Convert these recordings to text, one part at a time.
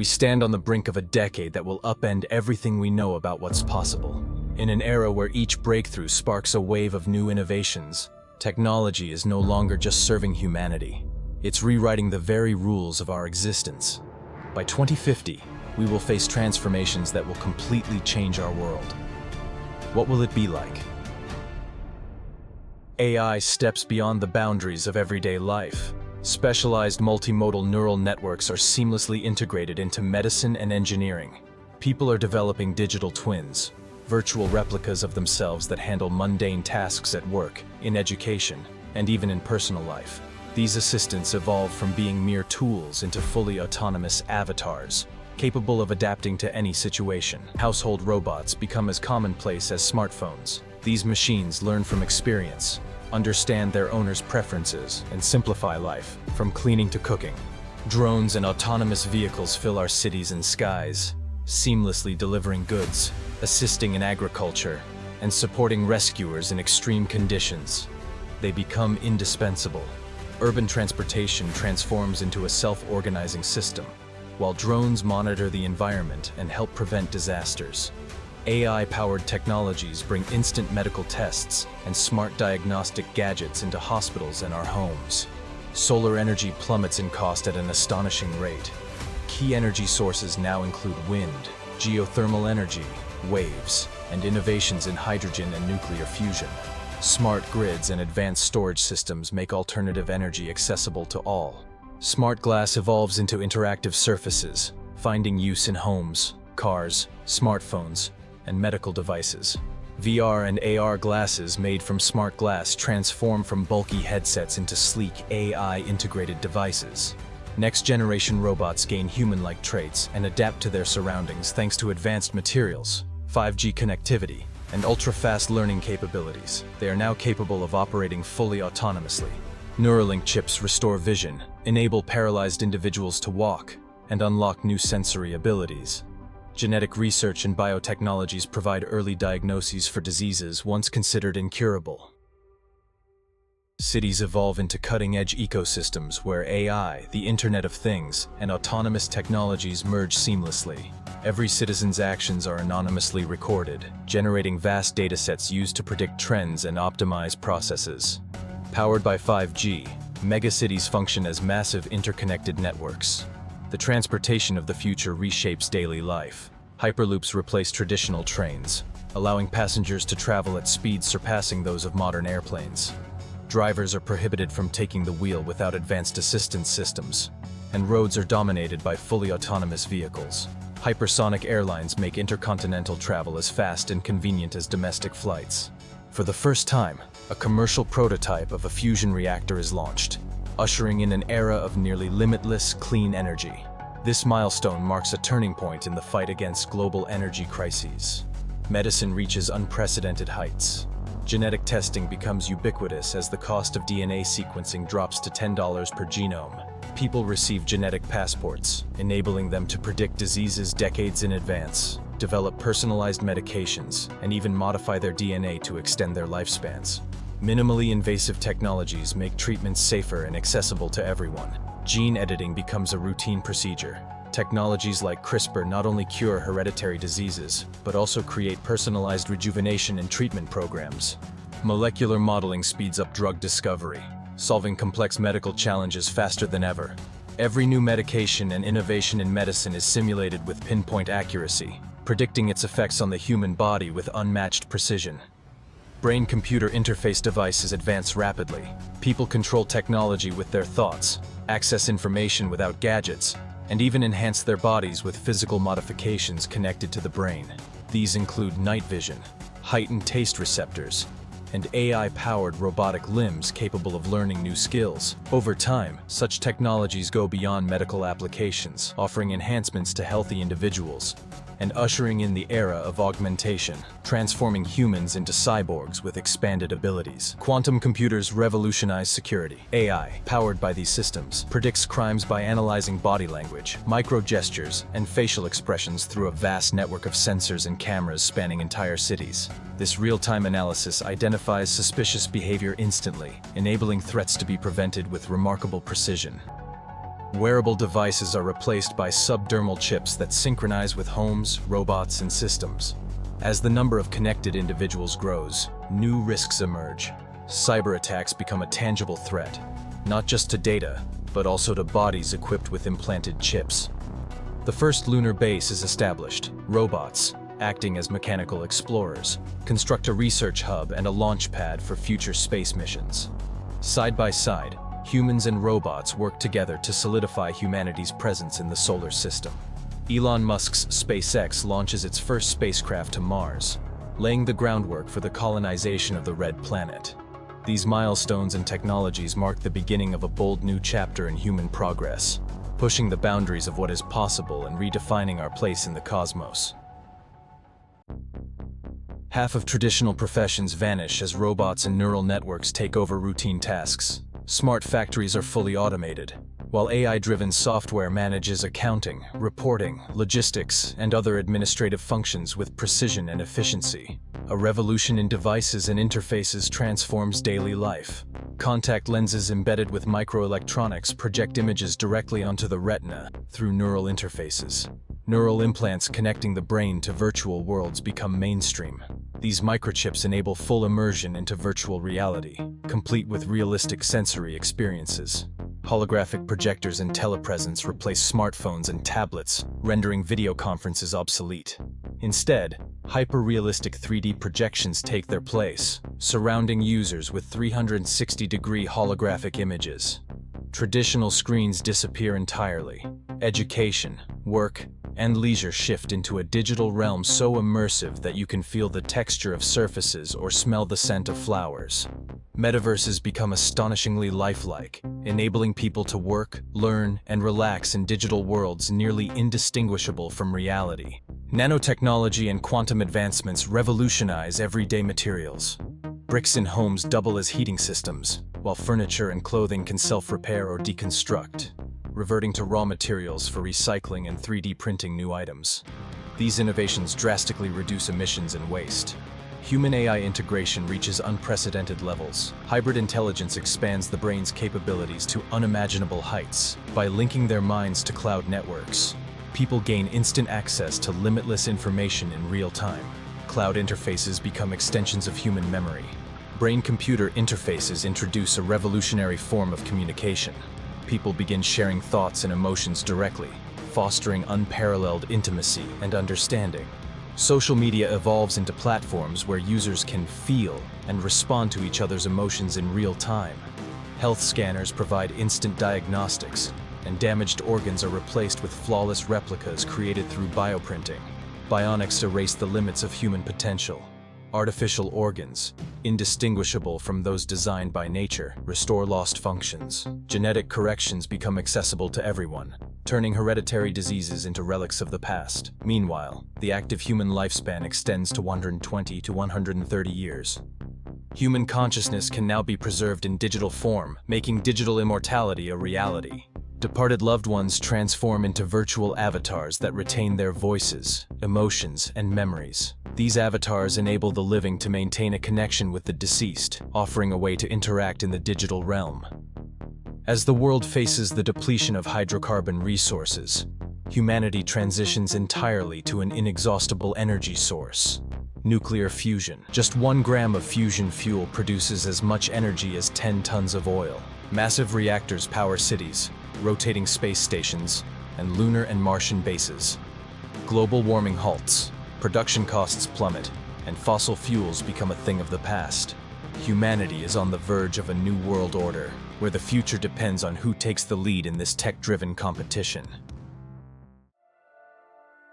We stand on the brink of a decade that will upend everything we know about what's possible. In an era where each breakthrough sparks a wave of new innovations, technology is no longer just serving humanity. It's rewriting the very rules of our existence. By 2050, we will face transformations that will completely change our world. What will it be like? AI steps beyond the boundaries of everyday life. Specialized multimodal neural networks are seamlessly integrated into medicine and engineering. People are developing digital twins, virtual replicas of themselves that handle mundane tasks at work, in education, and even in personal life. These assistants evolve from being mere tools into fully autonomous avatars, capable of adapting to any situation. Household robots become as commonplace as smartphones. These machines learn from experience, understand their owners' preferences, and simplify life, from cleaning to cooking. Drones and autonomous vehicles fill our cities and skies, seamlessly delivering goods, assisting in agriculture, and supporting rescuers in extreme conditions. They become indispensable. Urban transportation transforms into a self-organizing system, while drones monitor the environment and help prevent disasters. AI-powered technologies bring instant medical tests and smart diagnostic gadgets into hospitals and our homes. Solar energy plummets in cost at an astonishing rate. Key energy sources now include wind, geothermal energy, waves, and innovations in hydrogen and nuclear fusion. Smart grids and advanced storage systems make alternative energy accessible to all. Smart glass evolves into interactive surfaces, finding use in homes, cars, smartphones, and medical devices. VR and AR glasses made from smart glass transform from bulky headsets into sleek AI-integrated devices. Next-generation robots gain human-like traits and adapt to their surroundings thanks to advanced materials, 5G connectivity, and ultra-fast learning capabilities. They are now capable of operating fully autonomously. Neuralink chips restore vision, enable paralyzed individuals to walk, and unlock new sensory abilities. Genetic research and biotechnologies provide early diagnoses for diseases once considered incurable. Cities evolve into cutting-edge ecosystems where AI, the Internet of Things, and autonomous technologies merge seamlessly. Every citizen's actions are anonymously recorded, generating vast datasets used to predict trends and optimize processes. Powered by 5G, megacities function as massive interconnected networks. The transportation of the future reshapes daily life. Hyperloops replace traditional trains, allowing passengers to travel at speeds surpassing those of modern airplanes. Drivers are prohibited from taking the wheel without advanced assistance systems, and roads are dominated by fully autonomous vehicles. Hypersonic airlines make intercontinental travel as fast and convenient as domestic flights. For the first time, a commercial prototype of a fusion reactor is launched, ushering in an era of nearly limitless clean energy. This milestone marks a turning point in the fight against global energy crises. Medicine reaches unprecedented heights. Genetic testing becomes ubiquitous as the cost of DNA sequencing drops to $10 per genome. People receive genetic passports, enabling them to predict diseases decades in advance, develop personalized medications, and even modify their DNA to extend their lifespans. Minimally invasive technologies make treatments safer and accessible to everyone. Gene editing becomes a routine procedure. Technologies like CRISPR not only cure hereditary diseases, but also create personalized rejuvenation and treatment programs. Molecular modeling speeds up drug discovery, solving complex medical challenges faster than ever. Every new medication and innovation in medicine is simulated with pinpoint accuracy, predicting its effects on the human body with unmatched precision. Brain-computer interface devices advance rapidly. People control technology with their thoughts, access information without gadgets, and even enhance their bodies with physical modifications connected to the brain. These include night vision, heightened taste receptors, and AI-powered robotic limbs capable of learning new skills. Over time, such technologies go beyond medical applications, offering enhancements to healthy individuals, and ushering in the era of augmentation, transforming humans into cyborgs with expanded abilities. Quantum computers revolutionize security. AI, powered by these systems, predicts crimes by analyzing body language, micro-gestures, and facial expressions through a vast network of sensors and cameras spanning entire cities. This real-time analysis identifies suspicious behavior instantly, enabling threats to be prevented with remarkable precision. Wearable devices are replaced by subdermal chips that synchronize with homes, robots, and systems. As the number of connected individuals grows, new risks emerge. Cyber attacks become a tangible threat, not just to data, but also to bodies equipped with implanted chips. The first lunar base is established. Robots, acting as mechanical explorers, construct a research hub and a launch pad for future space missions. Side by side, humans and robots work together to solidify humanity's presence in the solar system. Elon Musk's SpaceX launches its first spacecraft to Mars, laying the groundwork for the colonization of the Red Planet. These milestones and technologies mark the beginning of a bold new chapter in human progress, pushing the boundaries of what is possible and redefining our place in the cosmos. Half of traditional professions vanish as robots and neural networks take over routine tasks. Smart factories are fully automated, while AI-driven software manages accounting, reporting, logistics, and other administrative functions with precision and efficiency. A revolution in devices and interfaces transforms daily life. Contact lenses embedded with microelectronics project images directly onto the retina through neural interfaces. Neural implants connecting the brain to virtual worlds become mainstream. These microchips enable full immersion into virtual reality, complete with realistic sensory experiences. Holographic projectors and telepresence replace smartphones and tablets, rendering video conferences obsolete. Instead, hyper-realistic 3D projections take their place, surrounding users with 360-degree holographic images. Traditional screens disappear entirely. Education, work, and leisure shift into a digital realm so immersive that you can feel the texture of surfaces or smell the scent of flowers. Metaverses become astonishingly lifelike, enabling people to work, learn, and relax in digital worlds nearly indistinguishable from reality. Nanotechnology and quantum advancements revolutionize everyday materials. Bricks in homes double as heating systems, while furniture and clothing can self-repair or deconstruct, reverting to raw materials for recycling and 3D printing new items. These innovations drastically reduce emissions and waste. Human-AI integration reaches unprecedented levels. Hybrid intelligence expands the brain's capabilities to unimaginable heights. By linking their minds to cloud networks, people gain instant access to limitless information in real time. Cloud interfaces become extensions of human memory. Brain-computer interfaces introduce a revolutionary form of communication. People begin sharing thoughts and emotions directly, fostering unparalleled intimacy and understanding. Social media evolves into platforms where users can feel and respond to each other's emotions in real time. Health scanners provide instant diagnostics, and damaged organs are replaced with flawless replicas created through bioprinting. Bionics erase the limits of human potential. Artificial organs, indistinguishable from those designed by nature, restore lost functions. Genetic corrections become accessible to everyone, turning hereditary diseases into relics of the past. Meanwhile, the active human lifespan extends to 120 to 130 years. Human consciousness can now be preserved in digital form, making digital immortality a reality. Departed loved ones transform into virtual avatars that retain their voices, emotions, and memories. These avatars enable the living to maintain a connection with the deceased, offering a way to interact in the digital realm. As the world faces the depletion of hydrocarbon resources, humanity transitions entirely to an inexhaustible energy source. Nuclear fusion. Just 1 gram of fusion fuel produces as much energy as 10 tons of oil. Massive reactors power cities, rotating space stations, and lunar and Martian bases. Global warming halts, production costs plummet, and fossil fuels become a thing of the past. Humanity is on the verge of a new world order, where the future depends on who takes the lead in this tech-driven competition.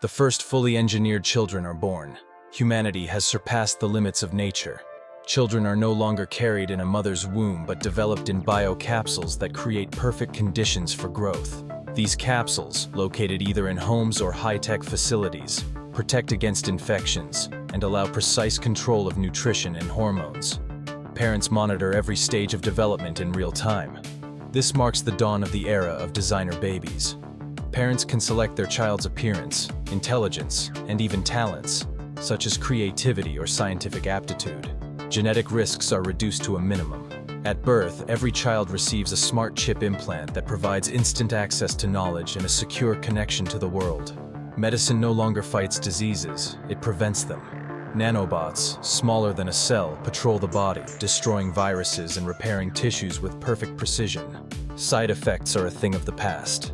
The first fully engineered children are born. Humanity has surpassed the limits of nature. Children are no longer carried in a mother's womb but developed in biocapsules that create perfect conditions for growth. These capsules, located either in homes or high-tech facilities, protect against infections and allow precise control of nutrition and hormones. Parents monitor every stage of development in real time. This marks the dawn of the era of designer babies. Parents can select their child's appearance, intelligence, and even talents, such as creativity or scientific aptitude. Genetic risks are reduced to a minimum. At birth, every child receives a smart chip implant that provides instant access to knowledge and a secure connection to the world. Medicine no longer fights diseases, it prevents them. Nanobots, smaller than a cell, patrol the body, destroying viruses and repairing tissues with perfect precision. Side effects are a thing of the past.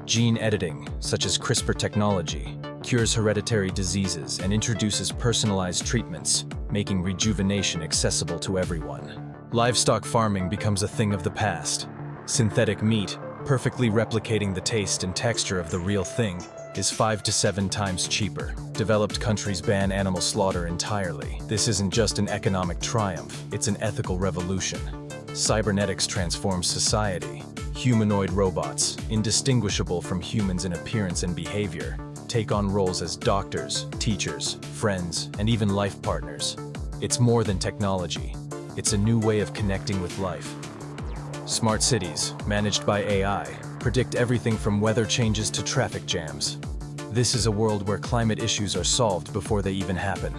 Gene editing, such as CRISPR technology, cures hereditary diseases and introduces personalized treatments, making rejuvenation accessible to everyone. Livestock farming becomes a thing of the past. Synthetic meat, perfectly replicating the taste and texture of the real thing, is 5 to 7 times cheaper. Developed countries ban animal slaughter entirely. This isn't just an economic triumph, it's an ethical revolution. Cybernetics transforms society. Humanoid robots, indistinguishable from humans in appearance and behavior, take on roles as doctors, teachers, friends, and even life partners. It's more than technology. It's a new way of connecting with life. Smart cities, managed by AI, predict everything from weather changes to traffic jams. This is a world where climate issues are solved before they even happen.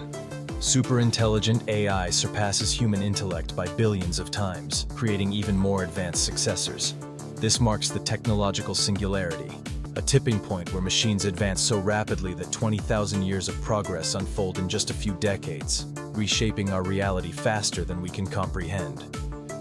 Super-intelligent AI surpasses human intellect by billions of times, creating even more advanced successors. This marks the technological singularity, a tipping point where machines advance so rapidly that 20,000 years of progress unfold in just a few decades, reshaping our reality faster than we can comprehend.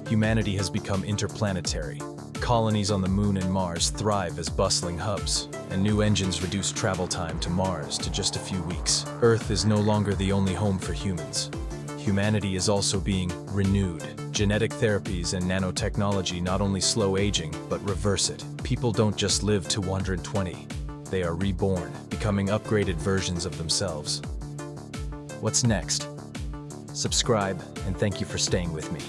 Humanity has become interplanetary. Colonies on the Moon and Mars thrive as bustling hubs, and new engines reduce travel time to Mars to just a few weeks. Earth is no longer the only home for humans. Humanity is also being renewed. Genetic therapies and nanotechnology not only slow aging, but reverse it. People don't just live to 120. They are reborn, becoming upgraded versions of themselves. What's next? Subscribe, and thank you for staying with me.